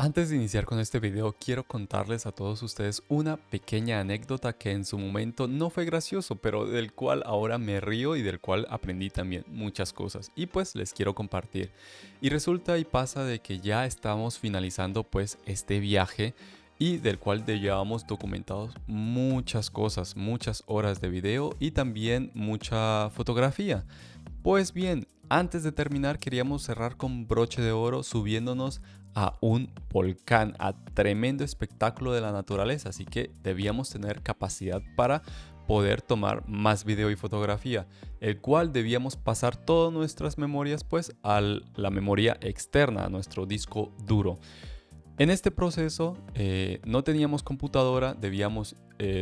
Antes de iniciar con este video, quiero contarles a todos ustedes una pequeña anécdota que en su momento no fue gracioso, pero del cual ahora me río y del cual aprendí también muchas cosas. Y pues les quiero compartir. Y resulta y pasa de que ya estamos finalizando pues este viaje y del cual llevábamos documentados muchas cosas, muchas horas de video y también mucha fotografía. Pues bien, antes de terminar queríamos cerrar con broche de oro subiéndonos a un volcán, a tremendo espectáculo de la naturaleza, así que debíamos tener capacidad para poder tomar más video y fotografía, el cual debíamos pasar todas nuestras memorias pues a la memoria externa, a nuestro disco duro. En este proceso no teníamos computadora,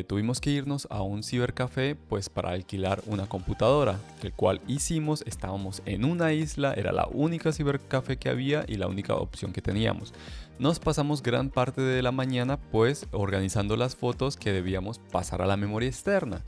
tuvimos que irnos a un cibercafé pues para alquilar una computadora, el cual hicimos. Estábamos en una isla, era la única cibercafé que había y la única opción que teníamos. Nos pasamos gran parte de la mañana pues organizando las fotos que debíamos pasar a la memoria externa.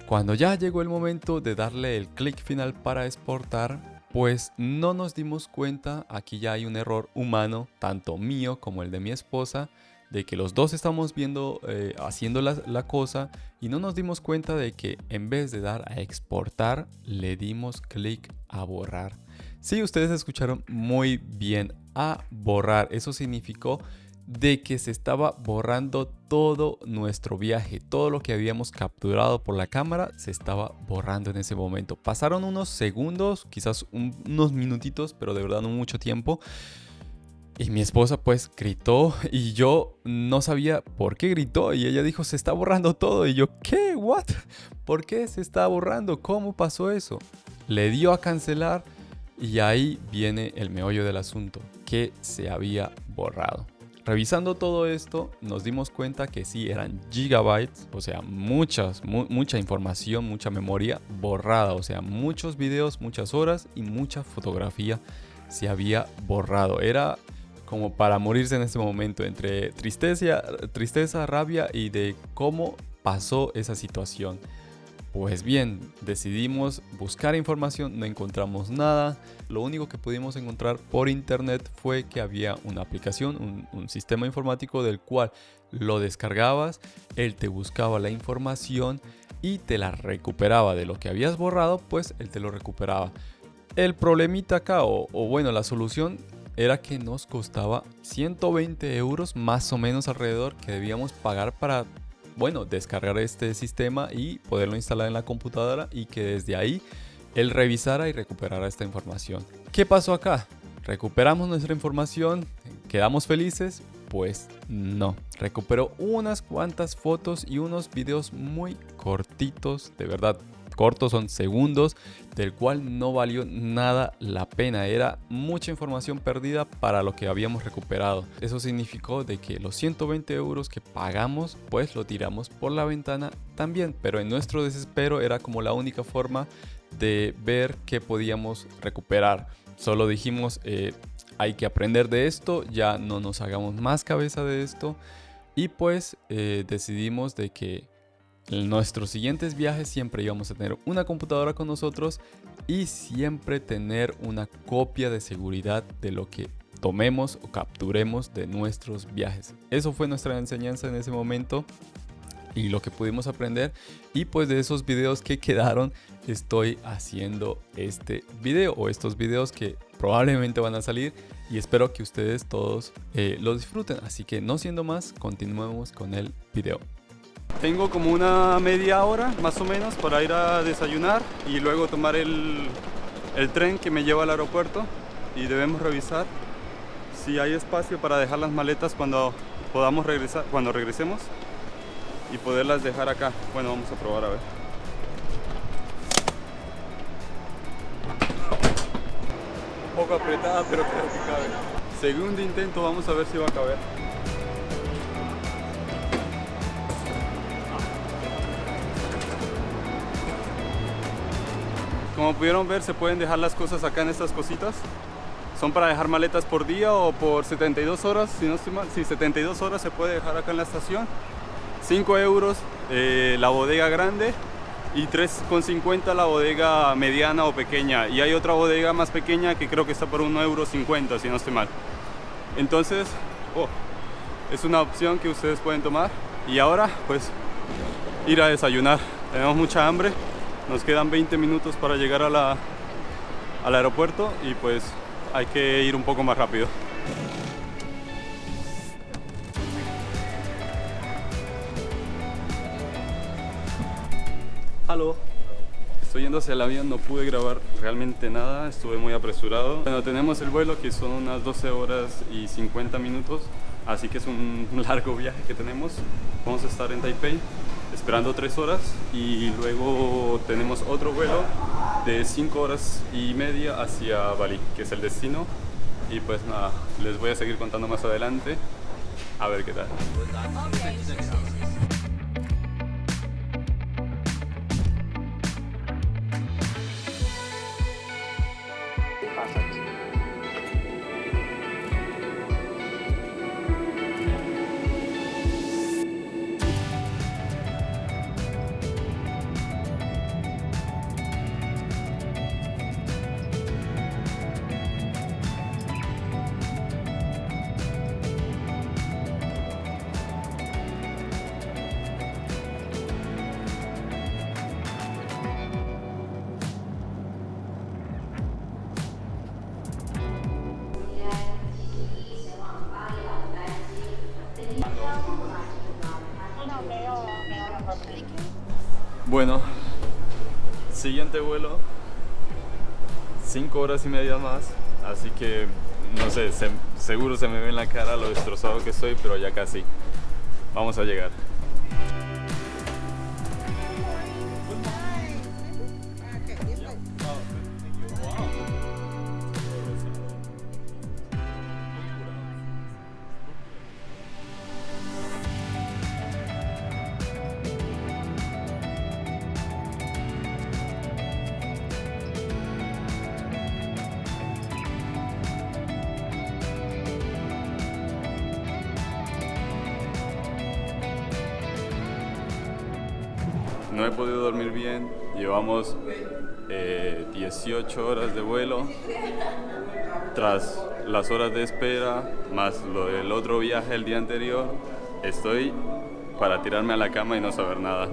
Cuando ya llegó el momento de darle el clic final para exportar, pues no nos dimos cuenta, aquí ya hay un error humano, tanto mío como el de mi esposa, de que los dos estamos viendo, haciendo la cosa y no nos dimos cuenta de que en vez de dar a exportar, le dimos clic a borrar. Sí, ustedes escucharon muy bien, a borrar. Eso significó de que se estaba borrando todo nuestro viaje, todo lo que habíamos capturado por la cámara se estaba borrando en ese momento. Pasaron unos segundos, quizás unos minutitos, pero de verdad no mucho tiempo. Y mi esposa pues gritó y yo no sabía por qué gritó y ella dijo, se está borrando todo. Y yo, ¿qué? ¿What? ¿Por qué se está borrando? ¿Cómo pasó eso? Le dio a cancelar y ahí viene el meollo del asunto, que se había borrado. Revisando todo esto, nos dimos cuenta que sí, eran gigabytes, o sea, mucha información, mucha memoria borrada, o sea, muchos videos, muchas horas y mucha fotografía se había borrado. Era como para morirse en ese momento, entre tristeza, rabia y de cómo pasó esa situación. Pues bien, decidimos buscar información, no encontramos nada. Lo único que pudimos encontrar por internet fue que había una aplicación, un sistema informático del cual lo descargabas, él te buscaba la información y te la recuperaba. De lo que habías borrado, pues él te lo recuperaba. El problemita acá, o bueno, la solución era que nos costaba 120 euros más o menos alrededor que debíamos pagar para descargar este sistema y poderlo instalar en la computadora y que desde ahí él revisara y recuperara esta información. ¿Qué pasó acá? ¿Recuperamos nuestra información? ¿Quedamos felices? Pues no. Recuperó unas cuantas fotos y unos videos muy cortitos, de verdad cortos, son segundos, del cual no valió nada la pena. Era mucha información perdida para lo que habíamos recuperado. Eso significó de que los 120 euros que pagamos pues lo tiramos por la ventana también, pero en nuestro desespero era como la única forma de ver qué podíamos recuperar. Solo dijimos hay que aprender de esto, ya no nos hagamos más cabeza de esto y pues decidimos de que en nuestros siguientes viajes siempre íbamos a tener una computadora con nosotros y siempre tener una copia de seguridad de lo que tomemos o capturemos de nuestros viajes. Eso fue nuestra enseñanza en ese momento y lo que pudimos aprender, y pues de esos videos que quedaron estoy haciendo este video o estos videos que probablemente van a salir y espero que ustedes todos lo disfruten. Así que no siendo más, continuemos con el video. Tengo como una media hora más o menos para ir a desayunar y luego tomar el tren que me lleva al aeropuerto y debemos revisar si hay espacio para dejar las maletas cuando podamos regresar, cuando regresemos y poderlas dejar acá. Bueno, vamos a probar a ver. Un poco apretada, pero creo que cabe. Segundo intento, vamos a ver si va a caber. Como pudieron ver, se pueden dejar las cosas acá en estas cositas. Son para dejar maletas por día o por 72 horas, si no estoy mal. Sí, 72 horas se puede dejar acá en la estación. 5 euros la bodega grande y 3,50 la bodega mediana o pequeña. Y hay otra bodega más pequeña que creo que está por 1,50 € si no estoy mal. Entonces, oh, es una opción que ustedes pueden tomar. Y ahora pues ir a desayunar. Tenemos mucha hambre, nos quedan 20 minutos para llegar al aeropuerto y pues hay que ir un poco más rápido. Aló. Estoy yendo hacia el avión, no pude grabar realmente nada, estuve muy apresurado. Bueno, tenemos el vuelo que son unas 12 horas y 50 minutos, así que es un largo viaje que tenemos. Vamos a estar en Taipei esperando 3 horas y luego tenemos otro vuelo de 5 horas y media hacia Bali, que es el destino. Y pues nada, les voy a seguir contando más adelante, a ver qué tal. Bueno, siguiente vuelo, 5 horas y media más, así que no sé, seguro se me ve en la cara lo destrozado que estoy, pero ya casi. Vamos a llegar. No he podido dormir bien, llevamos 18 horas de vuelo, tras las horas de espera, más lo del otro viaje el día anterior, estoy para tirarme a la cama y no saber nada.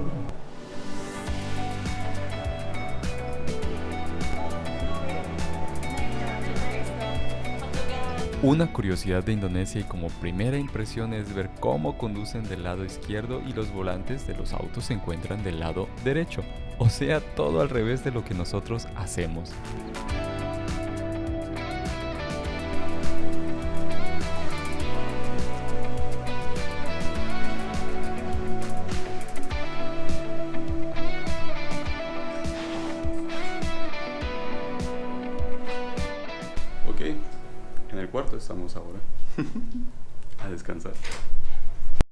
Una curiosidad de Indonesia y como primera impresión es ver cómo conducen del lado izquierdo y los volantes de los autos se encuentran del lado derecho, o sea, todo al revés de lo que nosotros hacemos. Ok, en el cuarto estamos ahora. A descansar.